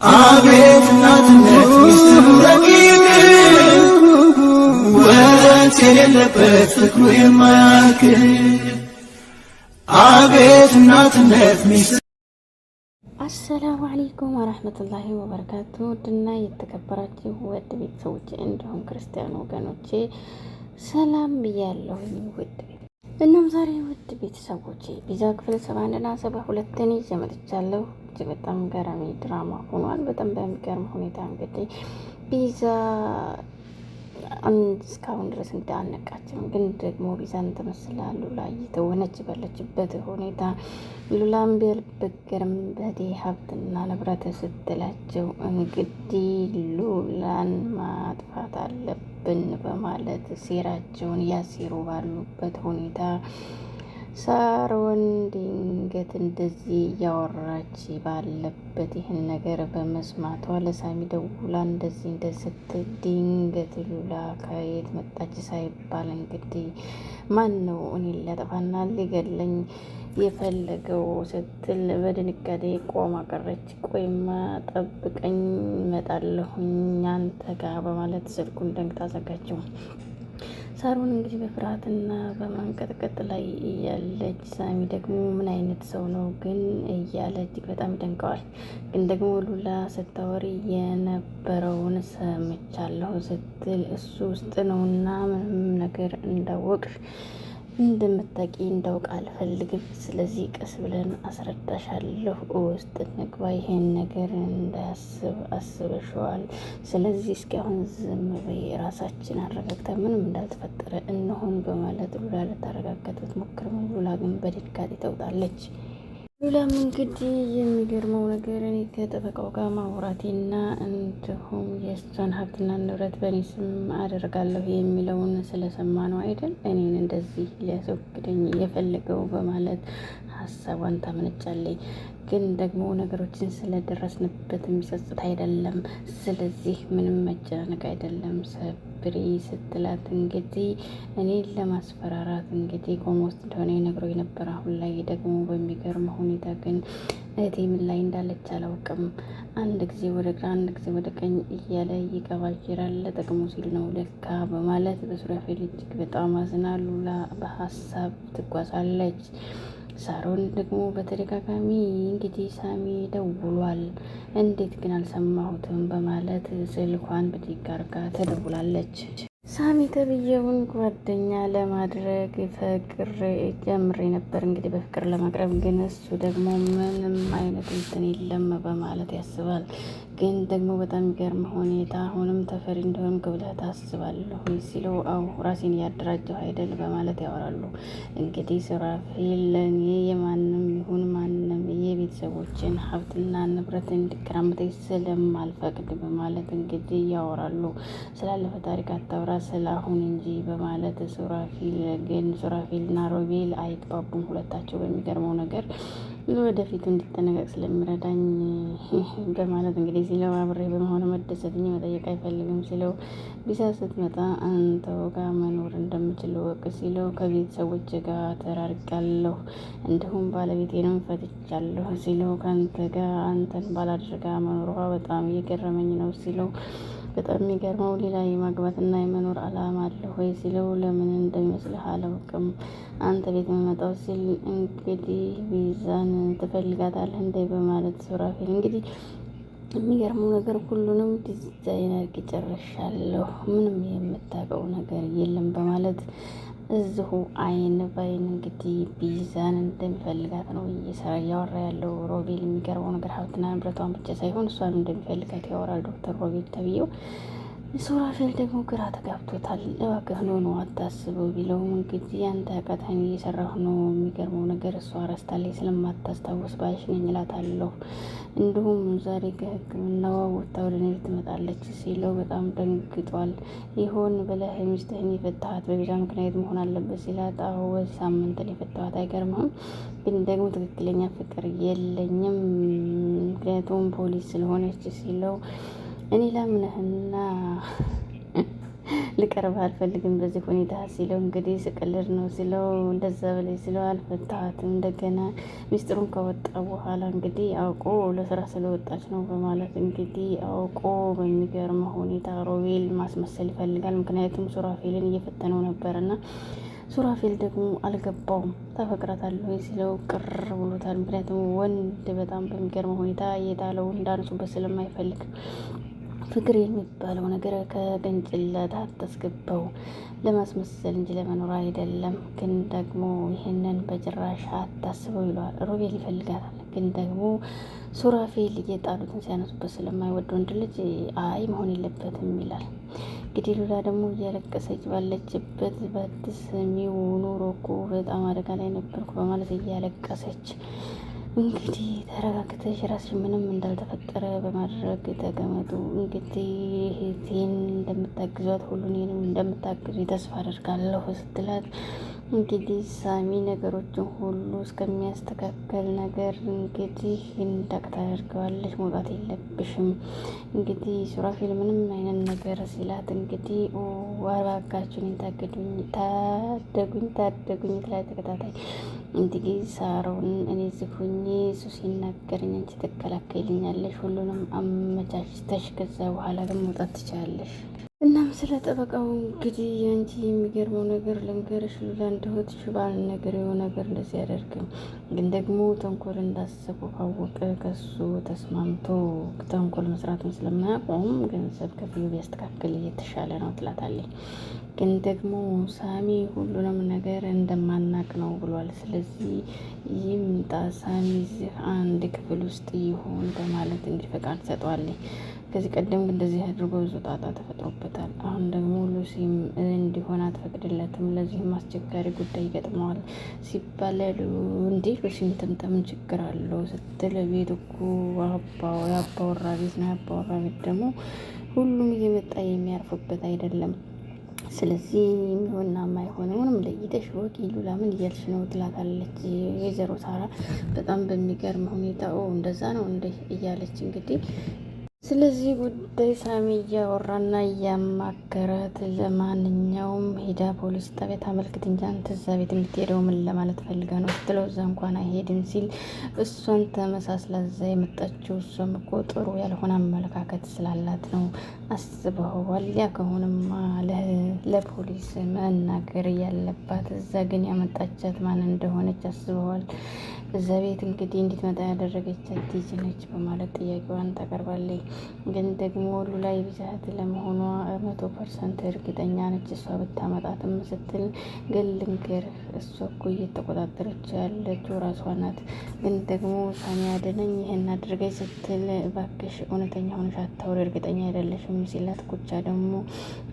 አቤት እናትነት ሚስጥሩ ረቂቅ ወረት የሌለበት ፍቅሩ የማያልቅ አቤት እናትነት ሚስጥሩ። አሰላሙ አለይኩም ወራህመቱላሂ ወበረካቱ። ውድና የተከበራችሁ ውድ ቤተሰቦቼ እንዲሁም ክርስቲያን ወገኖቼ ሰላም ብያለሁ። ውድ እናም ዛሬ ውድ ቤተሰቦቼ ቢዛ ክፍል 71 እና 72 ይዤ መጥቻለሁ። እጅግ በጣም ገራሚ ድራማ ሆኗል። በጣም በሚገርም ሁኔታ እንግዲህ ቢዛ እስካሁን ድረስ እንዳነቃችም ግን ደግሞ ቢዛን ተመስላ ሉላ እየተወነች ባለችበት ሁኔታ ሉላም ቢያልበገርም በቴ ሀብትና ንብረት ስትላቸው እንግዲህ ሉላን ማጥፋት አለብን በማለት ሴራቸውን ያሲሩ ባሉበት ሁኔታ ሳሮን ድንገት እንደዚህ እያወራች ባለበት ይህን ነገር በመስማቷ ለሳሚ ደውላ እንደዚህ ስትል ድንገት ሉላ ከየት መጣች ሳይባል እንግዲህ ማን ነው እኔን ሊያጠፋና ሊገለኝ የፈለገው ስትል በድንጋጤ ቆማ ቀረች። ቆይማ ጠብቀኝ እመጣለሁኝ አንተ ጋር በማለት ስልኩን ደንግጣ ዘጋችው። ሳሮን እንግዲህ በፍርሃትና በማንቀጥቀጥ ላይ እያለች ሳሚ ደግሞ ምን አይነት ሰው ነው ግን እያለ እጅግ በጣም ይደንቀዋል። ግን ደግሞ ሉላ ስታወሪ የነበረውን ሰምቻለሁ ስትል እሱ ውስጥ ነውና ምንም ነገር እንዳወቅሽ እንደምታቂ እንዳውቅ አልፈልግም። ስለዚህ ቀስ ብለን አስረዳሻለሁ። ውስጥ ንግባ። ይሄን ነገር እንዳያስብ አስበሽዋል። ስለዚህ እስኪ አሁን ዝም በይ፣ ራሳችን አረጋግተን ምንም እንዳልተፈጠረ እንሆን በማለት ሉላ ልታረጋጋት ብትሞክርም ሉላ ግን በድንጋጤ ተውጣለች። ሉላም እንግዲህ የሚገርመው ነገር እኔ ከጠበቃው ጋር ማውራቴና እንዲሁም የእሷን ሀብትና ንብረት በእኔ ስም አደርጋለሁ የሚለውን ስለሰማ ነው አይደል እኔን እንደዚህ ሊያስወግደኝ የፈለገው በማለት ሀሳቧን ታመነጫለች። ግን ደግሞ ነገሮችን ስለደረስንበት የሚጸጽት አይደለም። ስለዚህ ምንም መጨናነቅ አይደለም ሰብሪ ስትላት እንግዲህ እኔን ለማስፈራራት እንግዲህ ቆሞ ውስጥ እንደሆነ ነግሮ የነበረ አሁን ላይ ደግሞ በሚገርም ሁኔታ ግን እህቴ ምን ላይ እንዳለች አላውቅም። አንድ ጊዜ ወደ ግራ አንድ ጊዜ ወደ ቀኝ እያለ ይቀባጅራል። ለጥቅሙ ሲል ነው ለካ በማለት በሱራፌል እጅግ በጣም አዝና ሉላ በሀሳብ ትጓዛለች። ሳሮን ደግሞ በተደጋጋሚ እንግዲህ ሳሚ ደውሏል፣ እንዴት ግን አልሰማሁትም በማለት ስልኳን ብድግ አድርጋ ተደውላለች። ሳሚ ተብዬውን ጓደኛ ለማድረግ ፍቅር ጀምሬ ነበር እንግዲህ በፍቅር ለማቅረብ ግን እሱ ደግሞ ምንም አይነት እንትን የለም በማለት ያስባል። ግን ደግሞ በጣም የሚገርም ሁኔታ አሁንም ተፈሪ እንደሆን ብለህ ታስባለሁ ሲለው አው ራሴን እያደራጀሁ አይደል በማለት ያወራሉ። እንግዲህ ሱራፌል ለእኔ የማንም ይሁን ማንም የቤተሰቦችን ሀብትና ንብረት እንዲከራመተኝ ስለማልፈቅድ በማለት እንግዲህ ያወራሉ። ስላለፈ ታሪክ አታውራ ስለ አሁን እንጂ በማለት ሱራፌልና ሮቤል አይጥባቡም ሁለታቸው በሚገርመው ነገር ወደፊቱ እንዲጠነቀቅ ስለሚረዳኝ በማለት እንግዲህ ሲለው አብሬ በመሆኑ መደሰትኝ መጠየቅ አይፈልግም ሲለው ቢሳ ስትመጣ አንተው ጋር መኖር እንደምችል ወቅ ሲለው ከቤተሰቦች ጋር ተራርቃለሁ እንዲሁም ባለቤቴንም ፈትቻለሁ ሲለው ከአንተ ጋር አንተን ባላደርጋ መኖሯ በጣም እየገረመኝ ነው ሲለው በጣም የሚገርመው ሌላ የማግባትና የመኖር አላማ አለ ወይ ሲለው ለምን እንደሚመስልህ አላውቅም አንተ ቤት የምመጣው ሲል እንግዲህ ቢዛን ትፈልጋታለህ እንደ በማለት ሱራፌል እንግዲህ የሚገርመው ነገር ሁሉንም ዲዛይን አድርጌ ጨርሻለሁ፣ ምንም የምታውቀው ነገር የለም በማለት እዚሁ አይን ባይን እንግዲህ ቢዛን እንደሚፈልጋት ነው እያወራ ያለው ሮቤል። የሚገርመው ነገር ሀብትና ንብረቷን ብቻ ሳይሆን እሷን እንደሚፈልጋት ያወራል ዶክተር ሮቤል ተብዬው። ሱራፌል ደግሞ ግራ ተጋብቶታል። እባክህ ነው አታስበው ቢለውም እንግዲህ አንተ ያቃተኝ እየሰራሁ ነው። የሚገርመው ነገር እሷ ረስታለች ስለማታስታውስ ባልሽ ነኝ እላታለሁ። እንዲሁም ዛሬ ከሕክምናዋ ወጥታ ወደ እኔ ትመጣለች ሲለው በጣም ደንግጧል። ይሆን ብለህ ሚስትህን የፈታሃት በቢዛ ምክንያት መሆን አለበት ሲላት አዎ በዚህ ሳምንት የፈታሃት አይገርምህም? ግን ደግሞ ትክክለኛ ፍቅር የለኝም ምክንያቱም ፖሊስ ስለሆነች ሲለው እኔ ለምንህና ልቀርብ አልፈልግም በዚህ ሁኔታ ሲለው እንግዲህ ስቀልድ ነው ሲለው እንደዛ በላይ ሲለው አልፈታትም። እንደገና ሚስጥሩን ከወጣ በኋላ እንግዲህ አውቆ ለስራ ስለወጣች ነው በማለት እንግዲህ አውቆ በሚገርም ሁኔታ ሮቤል ማስመሰል ይፈልጋል። ምክንያቱም ሱራፌልን እየፈተነው ነበርና ሱራፌል ደግሞ አልገባውም። ታፈቅራታለህ ሲለው ቅር ብሎታል። ምክንያቱም ወንድ በጣም በሚገርም ሁኔታ የጣለው እንዳነሱበት ስለማይፈልግ ፍቅር የሚባለው ነገር ከቅንጭላት አታስገባው ለማስመሰል እንጂ ለመኖር አይደለም። ግን ደግሞ ይህንን በጭራሽ አታስበው ይለዋል። ሮቤል ይፈልጋታል። ግን ደግሞ ሱራፌል እየጣሉትን ሲያነሱበት ስለማይወድ ወንድ ልጅ አይ መሆን የለበትም ይላል። እንግዲህ ሉላ ደግሞ እያለቀሰች ባለችበት ባትሰሚው ኑሮ እኮ በጣም አደጋ ላይ ነበርኩ በማለት እያለቀሰች እንግዲህ ተረጋግተሽ ራስሽ ምንም እንዳልተፈጠረ በማድረግ ተቀመጡ። እንግዲህ እህቴን እንደምታግዟት ሁሉ እኔንም እንደምታግዙ ተስፋ አደርጋለሁ ስትላት እንግዲህ ሳሚ ነገሮችን ሁሉ እስከሚያስተካከል ነገር እንግዲህ እንዳቅ ታደርገዋለች። መውጣት የለብሽም እንግዲህ ሱራፌል ምንም አይነት ነገር ሲላት እንግዲህ ዋርባካችሁን ታደጉኝ ትላይ ተከታታይ እንግዲህ ሳሮን እኔ ዝሁኜ እሱ ሲናገረኝ አንቺ ትከላከይልኛለሽ፣ ሁሉንም አመቻችተሽ ከዛ በኋላ ግን መውጣት ትችላለሽ። እናም ስለ ጠበቃው እንግዲህ አንቺ የሚገርመው ነገር ልንገርሽ ሉላ እንደሆትሽ ባል ነገር የሆነ ነገር እንደዚህ ያደርግም ግን ደግሞ ተንኮል እንዳሰቡ ካወቀ ከሱ ተስማምቶ ተንኮል መስራቱን ስለማያቆም ገንዘብ ከፍሎ ቢያስተካክል እየተሻለ ነው ትላታለች። ግን ደግሞ ሳሚ ሁሉንም ነገር እንደማናቅ ነው ብሏል። ስለዚህ ይምጣ ሳሚ እዚህ አንድ ክፍል ውስጥ ይሆን በማለት እንግዲህ ፈቃድ ሰጠዋለች። ከዚህ ቀደም እንደዚህ አድርጎ ብዙ ጣጣ ተፈጥሮበታል። አሁን ደግሞ ሉሲም እንዲሆን አትፈቅድለትም። ለዚህም አስቸጋሪ ጉዳይ ይገጥመዋል ሲባል እንዲህ ሉሲም ትምጠምን ችግር አለው ስትል ቤት እኮ የአባወራ ቤት ነው። የአባወራ ቤት ደግሞ ሁሉም እየመጣ የሚያርፉበት አይደለም። ስለዚህ የሚሆንና የማይሆነውንም ለይተሽ ወቂ ሉላ ምን እያልሽ ነው ትላታለች ወይዘሮ ሳራ በጣም በሚገርም ሁኔታ እንደዛ ነው እንደ እያለች እንግዲህ ስለዚህ ጉዳይ ሳሚ እያወራና እያማከረት ለማንኛውም ሄዳ ፖሊስ ጣቢያ ታመልክት እንጂ አንተ እዛ ቤት የምትሄደው ምን ለማለት ፈልጋ ነው ስትለው እዛ እንኳን አይሄድም ሲል እሷን ተመሳስላ እዛ የመጣችው እሷም እኮ ጥሩ ያልሆነ አመለካከት ስላላት ነው አስበዋል። ያ ከሆነማ ለፖሊስ መናገር ያለባት እዛ ግን ያመጣቻት ማን እንደሆነች አስበዋል። እዛ ቤት እንግዲህ እንድትመጣ ያደረገቻት ልጅ ነች በማለት ጥያቄዋን ታቀርባለች። ግን ደግሞ ሉላ የብዛት ለመሆኗ 100% እርግጠኛ ነች እሷ ብታመጣትም ስትል ግን ልንገርህ እሷ እኮ እየተቆጣጠረች ያለችው ራሷ ናት። ግን ደግሞ ሳሚ አደነኝ ይህን አድርገኝ ስትል እባክሽ እውነተኛ ሆነሽ አታውሪ እርግጠኛ አይደለሽም ሲላት ኩቻ ደግሞ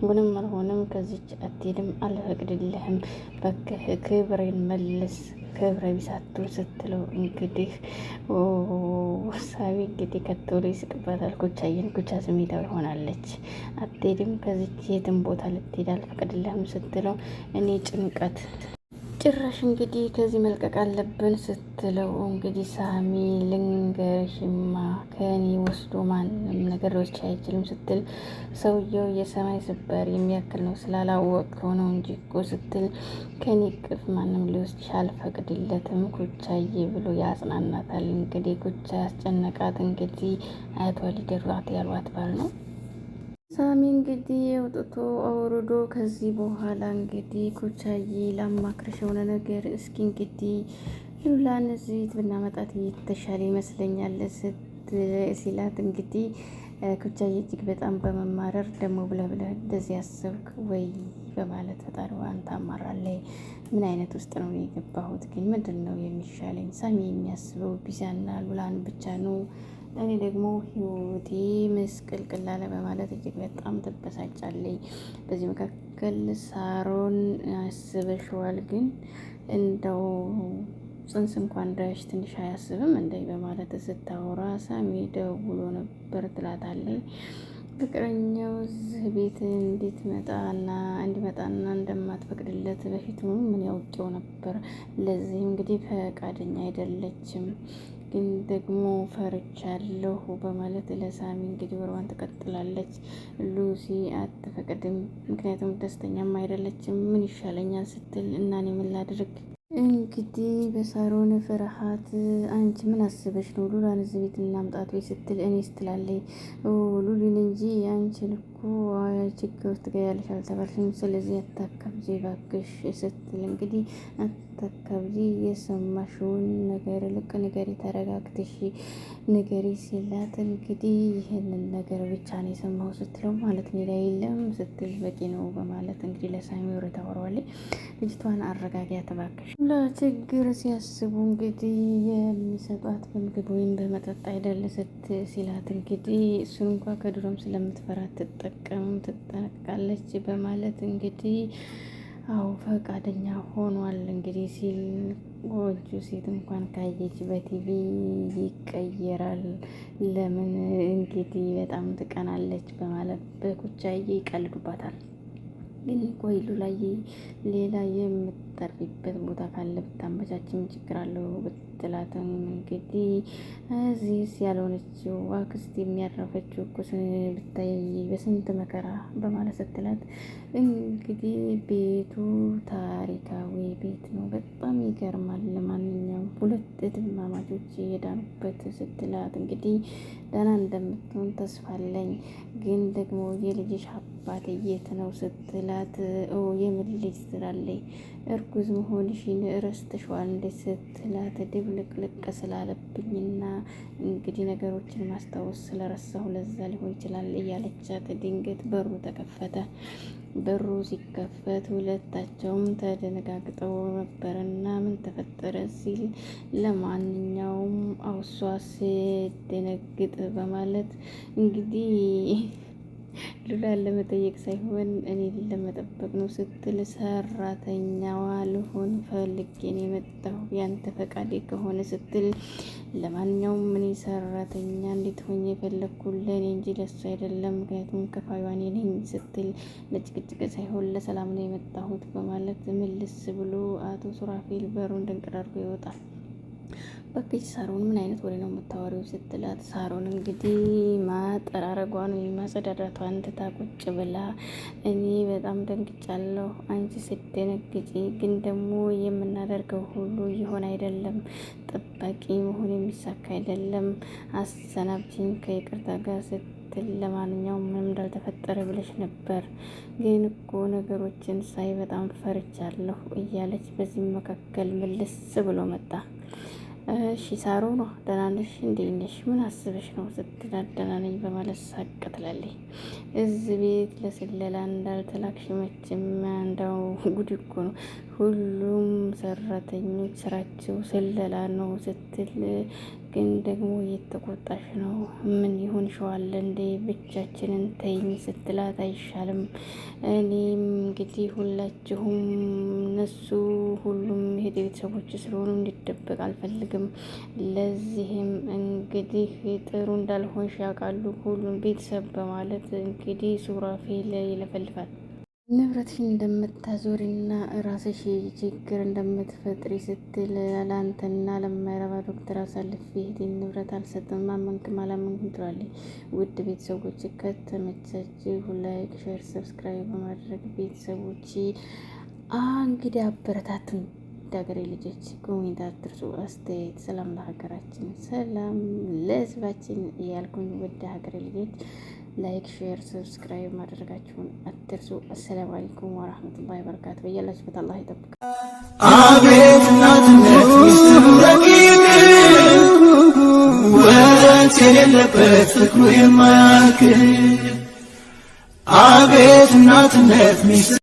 ምንም አልሆንም ከዚች አትሄድም አልፈቅድልህም እባክህ ክብሬን መልስ ክብረ ቢሳቱ ስትለው እንግዲህ ሳቢ እንግዲህ ከተውሎ ይስቅባታል። ኩቻዬን ኩቻ ስሜታዊ ሆናለች። አትሄድም ከዚች የትም ቦታ ልትሄድ አልፈቅድልህም ስትለው እኔ ጭንቀት ጭራሽ እንግዲህ ከዚህ መልቀቅ አለብን ስትለው እንግዲህ ሳሚ ልንገርሽማ ከኔ ወስዶ ማንም ነገር ሊወስድ አይችልም ስትል ሰውየው የሰማይ ስባሪ የሚያክል ነው ስላላወቅከው ነው እንጂ እኮ ስትል ከኔ ቅፍ ማንም ሊወስድሽ አልፈቅድለትም ኩቻዬ ብሎ ያጽናናታል። እንግዲህ ኩቻ ያስጨነቃት እንግዲህ አያቷ ሊደሯት ያሏት ባል ነው። ሳሚ እንግዲህ አውጥቶ አውርዶ ከዚህ በኋላ እንግዲህ ኩቻዬ ላማክርሽ የሆነ ነገር እስኪ እንግዲህ ሉላን እዚህ ብናመጣት የተሻለ ይመስለኛል ሲላት እንግዲህ ኩቻዬ እጅግ በጣም በመማረር ደግሞ ብለህ እንደዚህ ያሰብክ ወይ በማለት ፈጣሪዋን ታማራለች። ምን አይነት ውስጥ ነው የገባሁት? ግን ምንድን ነው የሚሻለኝ? ሳሚ የሚያስበው ቢዛና ሉላን ብቻ ነው። እኔ ደግሞ ህይወቴ ምስቅልቅል አለ በማለት እጅግ በጣም ትበሳጫለች። በዚህ መካከል ሳሮን አስበሽዋል? ግን እንደው ጽንስ እንኳን እንዳይሽ ትንሽ አያስብም እንደይ በማለት ስታወራ ሳሚ ደውሎ ነበር ትላታለች። ፍቅረኛው እዚህ ቤት እንዲመጣና እንደማትፈቅድለት በፊቱ ምን ያውቀው ነበር። ለዚህ እንግዲህ ፈቃደኛ አይደለችም። ግን ደግሞ ፈርቻለሁ በማለት ለሳሚ እንግዲህ ወርዋን ትቀጥላለች። ሉሲ አትፈቅድም፣ ምክንያቱም ደስተኛም አይደለችም። ምን ይሻለኛል ስትል እና እኔ ምን ላድርግ እንግዲህ በሳሮን ፍርሃት አንቺ ምን አስበሽ ነው ሉላን እዚህ ቤት እናምጣት ወይ ስትል እኔ ስትላለኝ ሉሊን እንጂ አንቺን እኮ ችግር ውስጥ ትገያለሽ አልተባልሽም፣ ስለዚህ አታካብጂ እባክሽ ስትል እንግዲህ አታካብጂ፣ የሰማሽውን ነገር ልቅ ንገሪ፣ ተረጋግተሽ ንገሪ ሲላት እንግዲህ ይህንን ነገር ብቻ ነው የሰማው ስትለው ማለት ሌላ የለም ስትል በቂ ነው በማለት እንግዲህ ለሳሚ ወሬ ታወራዋለች። ልጅቷን አረጋጊያት እባክሽ። ለችግር ሲያስቡ እንግዲህ የሚሰጧት በምግብ ወይም በመጠጥ አይደል ሲላት እንግዲህ እሱን እንኳ ከድሮም ስለምትፈራ ትጠነቀቃለች በማለት እንግዲህ አው ፈቃደኛ ሆኗል እንግዲህ ሲል ጎጆ ሴት እንኳን ካየች በቲቪ ይቀየራል። ለምን እንግዲህ በጣም ትቀናለች በማለት በኩቻዬ ይቀልዱባታል። ግን ቆይ ሉላዬ ሌላ የምትጠርፊበት ቦታ ካለ ብታመቻችም ችግር አለው ብትላትም እንግዲህ እዚህስ ያልሆነችው አክስት የሚያረፈችው እኮ ብታይ በስንት መከራ በማለት ስትላት እንግዲህ ቤቱ ታሪካዊ ቤት ነው፣ በጣም ይገርማል። ለማንኛውም ሁለት እህትማማቾች የዳኑበት ስትላት እንግዲህ ደህና እንደምትሆን ተስፋ አለኝ፣ ግን ደግሞ የልጅሽ አባት የት ነው ስትላት የምን ልጅ ስላለኝ እርጉዝ መሆንሽን ረስተሽዋል እንዴ ስትላት ድብልቅልቅ ስላለብኝና እንግዲህ ነገሮችን ማስታወስ ስለረሳሁ ለዛ ሊሆን ይችላል እያለቻት ድንገት በሩ ተከፈተ። በሩ ሲከፈት ሁለታቸውም ተደነጋግጠው ነበርና ምን ተፈጠረ ሲል ለማንኛውም አውሷ ስደነግጥ በማለት እንግዲህ ሉላን ለመጠየቅ ሳይሆን እኔን ለመጠበቅ ነው ስትል ሰራተኛዋ ልሆን ፈልጌ ነው የመጣሁ ያንተ ፈቃዴ ከሆነ ስትል ለማንኛውም እኔ ሰራተኛ እንዴት ሆኜ የፈለግኩት ለእኔ እንጂ ለሱ አይደለም፣ ምክንያቱም ከፋይዋ እኔ ነኝ ስትል ለጭቅጭቅ ሳይሆን ለሰላም ነው የመጣሁት በማለት ምልስ ብሎ አቶ ሱራፌል በሩን ደንቅራርጎ ይወጣል። በፊት ሳሮን ምን አይነት ወሬ ነው የምታወሪው ስትላት ሳሮን እንግዲህ ማጠራረጓን ማጸዳዳቷን ትታ ቁጭ ብላ እኔ በጣም ደንግጫለሁ፣ አንቺ ስትደነግጪ ግን ደግሞ የምናደርገው ሁሉ ይሆን አይደለም፣ ጠባቂ መሆን የሚሳካ አይደለም፣ አሰናብችኝ ከይቅርታ ጋር ስትል ለማንኛውም ምንም እንዳልተፈጠረ ብለሽ ነበር፣ ግን እኮ ነገሮችን ሳይ በጣም ፈርቻለሁ እያለች በዚህ መካከል ምልስ ብሎ መጣ። እሺ ሳሮ ነው ደህና ነሽ? እንዴት ነሽ? ምን አስበሽ ነው ስትላት ደህና ነኝ በማለት ሳቅ ትላለች። እዚህ ቤት ለስለላ እንዳልተላክሽ መቼም እንደው ጉድ እኮ ነው፣ ሁሉም ሰራተኞች ስራቸው ስለላ ነው ስትል ግን ደግሞ እየተቆጣሽ ነው፣ ምን ይሁን ሸዋለ እንዴ ብቻችንን ተይኝ ስትላት አይሻልም? እኔም እንግዲህ ሁላችሁም እነሱ ሁሉም የሄደ ቤተሰቦች ስለሆኑ እንዲደበቅ አልፈልግም። ለዚህም እንግዲህ ጥሩ እንዳልሆንሽ ያውቃሉ ሁሉም ቤተሰብ በማለት እንግዲህ ሱራፌል ይለፈልፋል። ንብረትሽን እንደምታዞሪና ራስሽ ችግር እንደምትፈጥሪ ስትል ለአንተና ለማይረባ ዶክተር አሳልፌ ንብረት አልሰጥም፣ አመንክም አላመንክም ትላለች። ውድ ቤተሰቦች ከተመቻችሁ ላይክ፣ ሼር፣ ሰብስክራይብ በማድረግ ቤተሰቦች እንግዲህ አበረታቱን። ሀገሬ ልጆች ኮሜንት አትርሱ። አስተያየት ሰላም ለሀገራችን፣ ሰላም ለሕዝባችን እያልኩኝ ውድ ሀገሬ ልጆች ላይክ ሼር ሰብስክራይብ ማድረጋችሁን አትርሱ። አሰላሙ አለይኩም ወራህመቱላሂ ወበረካቱ። በያላችሁበት አላህ ይጠብቅ። አቤት እናትነት ሚስጥሩ ረቂቅ ወረት የሌለበት ፍቅሩ የማያልቅ አቤት እናትነት ሚስጥሩ